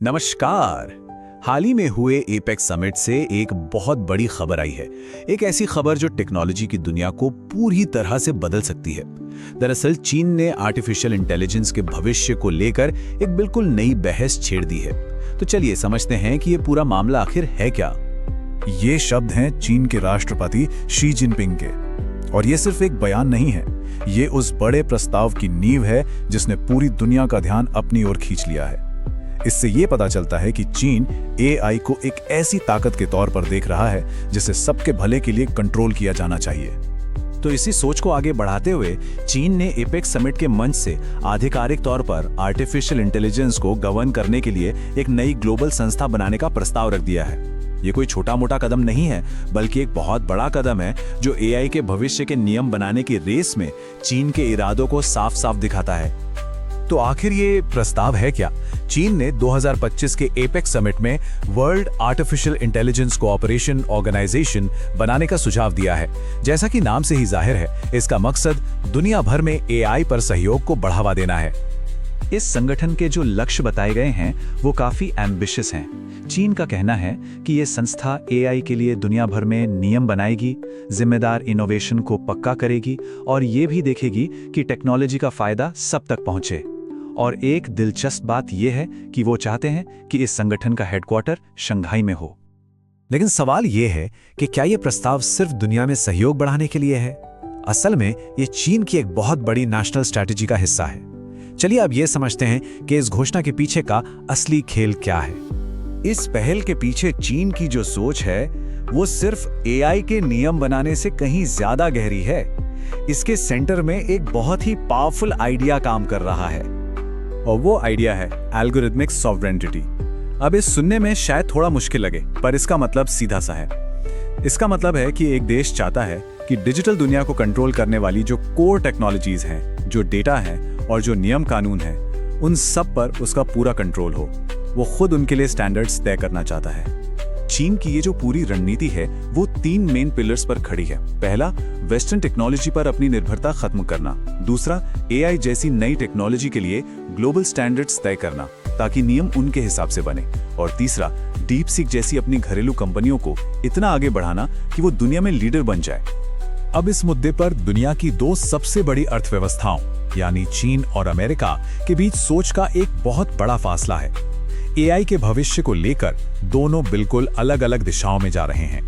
नमस्कार। हाल ही में हुए एपेक्स समिट से एक बहुत बड़ी खबर आई है। एक ऐसी खबर जो टेक्नोलॉजी की दुनिया को पूरी तरह से बदल सकती है। दरअसल चीन ने आर्टिफिशियल इंटेलिजेंस के भविष्य को लेकर एक बिल्कुल नई बहस छेड़ दी है। तो चलिए समझते हैं कि ये पूरा मामला आखिर है क्या। ये शब्द हैं चीन के राष्ट्रपति शी जिनपिंग के, और ये सिर्फ एक बयान नहीं है, ये उस बड़े प्रस्ताव की नींव है जिसने पूरी दुनिया का ध्यान अपनी ओर खींच लिया है। इससे ये पता चलता है कि चीन एआई को एक ऐसी ताकत के तौर पर देख रहा है जिसे सबके भले के लिए कंट्रोल किया जाना चाहिए। तो इसी सोच को आगे बढ़ाते हुए चीन ने एपेक्स समिट के मंच से आधिकारिक तौर पर आर्टिफिशियल इंटेलिजेंस को गवर्न करने के लिए एक नई ग्लोबल संस्था बनाने का प्रस्ताव रख दिया है। ये कोई छोटा मोटा कदम नहीं है, बल्कि एक बहुत बड़ा कदम है जो एआई के भविष्य के नियम बनाने की रेस में चीन के इरादों को साफ साफ दिखाता है। तो आखिर ये प्रस्ताव है क्या? चीन ने 2025 के एपेक्स समिट में world artificial intelligence cooperation organisation बनाने का सुझाव दिया है। जैसा कि नाम से ही जाहिर है, इसका मकसद दुनिया भर में एआई पर सहयोग को बढ़ावा देना है। इस संगठन के जो लक्ष्य बताए गए हैं वो काफी एम्बिशियस हैं। चीन का कहना है कि ये संस्था एआई के लिए दुनिया भर में नियम बनाएगी, जिम्मेदार इनोवेशन को पक्का करेगी और ये भी देखेगी कि टेक्नोलॉजी का फायदा सब तक पहुंचे। और एक दिलचस्प बात यह है कि वो चाहते हैं कि इस संगठन का हेडक्वार्टर शंघाई में हो। लेकिन सवाल ये है कि क्या ये प्रस्ताव सिर्फ दुनिया में सहयोग बढ़ाने के लिए है? असल में ये चीन की एक बहुत बड़ी नेशनल स्ट्रैटेजी का हिस्सा है। चलिए अब ये समझते हैं कि इस घोषणा के पीछे का असली खेल क्या है। इस पहल के पीछे चीन की जो सोच है वो सिर्फ एआई के नियम बनाने से कहीं ज्यादा गहरी है। इसके सेंटर में एक बहुत ही पावरफुल आइडिया काम कर रहा है, और वो आइडिया है एल्गोरिथमिक सॉवरेनिटी। अब इस सुनने में शायद थोड़ा मुश्किल लगे, पर इसका मतलब सीधा सा है। इसका मतलब है कि एक देश चाहता है कि डिजिटल दुनिया को कंट्रोल करने वाली जो कोर टेक्नोलॉजीज हैं, जो डेटा है और जो नियम कानून है, उन सब पर उसका पूरा कंट्रोल हो। वो खुद उनके लिए स्टैंडर्ड्स तय करना चाहता है। चीन की ये जो पूरी रणनीति है वो 3 मेन पिलर्स पर खड़ी है। पहला, वेस्टर्न टेक्नोलॉजी पर अपनी निर्भरता खत्म करना। दूसरा, एआई जैसी नई टेक्नोलॉजी के लिए ग्लोबल स्टैंडर्ड्स तय करना ताकि नियम उनके हिसाब से बने। और तीसरा, डीप सीक जैसी अपनी घरेलू कंपनियों को इतना आगे बढ़ाना कि वो दुनिया में लीडर बन जाए। अब इस मुद्दे पर दुनिया की 2 सबसे बड़ी अर्थव्यवस्थाओं यानी चीन और अमेरिका के बीच सोच का एक बहुत बड़ा फासला है। एआई के भविष्य को लेकर दोनों बिल्कुल अलग अलग दिशाओं में जा रहे हैं।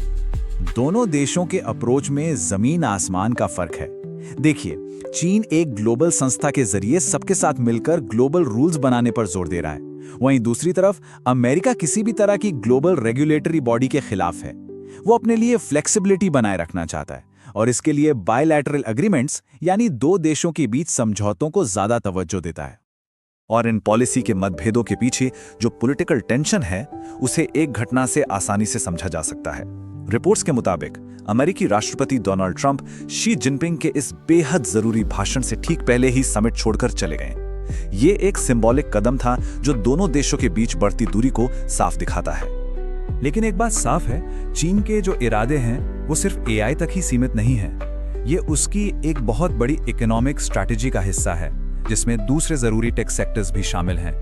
दोनों देशों के अप्रोच में जमीन आसमान का फर्क है। देखिए, चीन एक ग्लोबल संस्था के जरिए सबके साथ मिलकर ग्लोबल रूल्स बनाने पर जोर दे रहा है। वहीं दूसरी तरफ अमेरिका किसी भी तरह की ग्लोबल रेगुलेटरी बॉडी के खिलाफ है। वो अपने लिए फ्लेक्सिबिलिटी बनाए रखना चाहता है और इसके लिए बायलैटरल एग्रीमेंट्स यानी 2 देशों के बीच समझौतों को ज्यादा तवज्जो देता है। और इन पॉलिसी के मतभेदों के पीछे जो पॉलिटिकल टेंशन है उसे एक घटना से आसानी से समझा जा सकता है। रिपोर्ट्स के मुताबिक अमेरिकी राष्ट्रपति डोनाल्ड ट्रंप शी जिनपिंग के इस बेहद जरूरी भाषण से ठीक पहले ही समिट छोड़कर चले गए। ये एक सिंबॉलिक कदम था जो दोनों देशों के बीच बढ़ती दूरी को साफ दिखाता है। लेकिन एक बात साफ है, चीन के जो इरादे हैं वो सिर्फ एआई तक ही सीमित नहीं है। ये उसकी एक बहुत बड़ी इकोनॉमिक स्ट्रैटेजी का हिस्सा है जिसमें दूसरे जरूरी टेक सेक्टर्स भी शामिल हैं।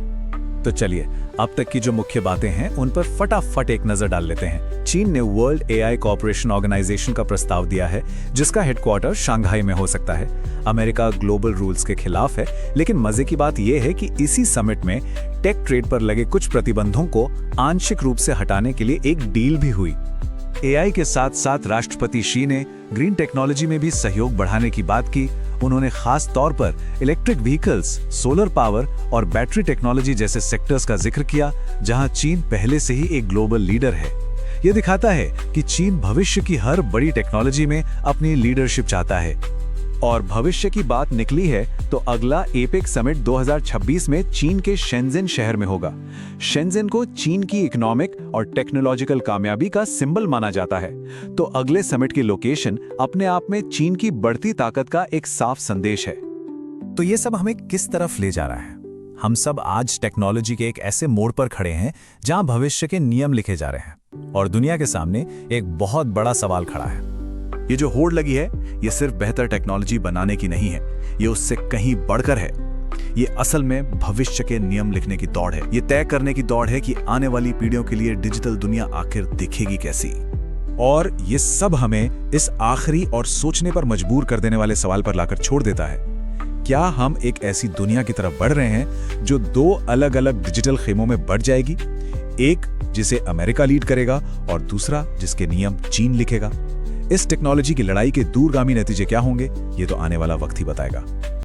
तो चलिए अब तक की जो मुख्य बातें हैं उन पर फटाफट एक नजर डाल लेते हैं। चीन ने वर्ल्ड एआई कोऑपरेशन ऑर्गेनाइजेशन का प्रस्ताव दिया है जिसका हेडक्वार्टर शंघाई में हो सकता है। अमेरिका ग्लोबल रूल्स के खिलाफ है, लेकिन मजे की बात यह है कि इसी समिट में टेक ट्रेड पर लगे कुछ प्रतिबंधों को आंशिक रूप से हटाने के लिए एक डील भी हुई। एआई के साथ साथ राष्ट्रपति शी ने ग्रीन टेक्नोलॉजी में भी सहयोग बढ़ाने की बात की। उन्होंने खास तौर पर इलेक्ट्रिक व्हीकल्स, सोलर पावर और बैटरी टेक्नोलॉजी जैसे सेक्टर्स का जिक्र किया, जहां चीन पहले से ही एक ग्लोबल लीडर है। यह दिखाता है कि चीन भविष्य की हर बड़ी टेक्नोलॉजी में अपनी लीडरशिप चाहता है। और भविष्य की बात निकली है तो अगला एपेक्स समिट 2026 में चीन के शेंजन शहर में होगा। शेंजन को चीन की इकोनॉमिक और टेक्नोलॉजिकल कामयाबी का सिंबल माना जाता है। तो अगले समिट की लोकेशन अपने आप में चीन की बढ़ती ताकत का एक साफ संदेश है। तो ये सब हमें किस तरफ ले जा रहा है? हम सब आज टेक्नोलॉजी के एक ऐसे मोड़ पर खड़े हैं जहां भविष्य के नियम लिखे जा रहे हैं और दुनिया के सामने एक बहुत बड़ा सवाल खड़ा है। ये जो होड़ लगी है ये सिर्फ बेहतर टेक्नोलॉजी बनाने की नहीं है, ये उससे कहीं बढ़कर है। ये असल में भविष्य के नियम लिखने की दौड़ है। ये तय करने की दौड़ है कि आने वाली पीढ़ियों के लिए डिजिटल दुनिया आखिर दिखेगी कैसी। और ये सब हमें इस आखिरी और सोचने पर मजबूर कर देने वाले सवाल पर लाकर छोड़ देता है, क्या हम एक ऐसी दुनिया की तरफ बढ़ रहे हैं जो दो अलग अलग डिजिटल खेमों में बढ़ जाएगी, एक जिसे अमेरिका लीड करेगा और दूसरा जिसके नियम चीन लिखेगा। इस टेक्नोलॉजी की लड़ाई के दूरगामी नतीजे क्या होंगे, ये तो आने वाला वक्त ही बताएगा।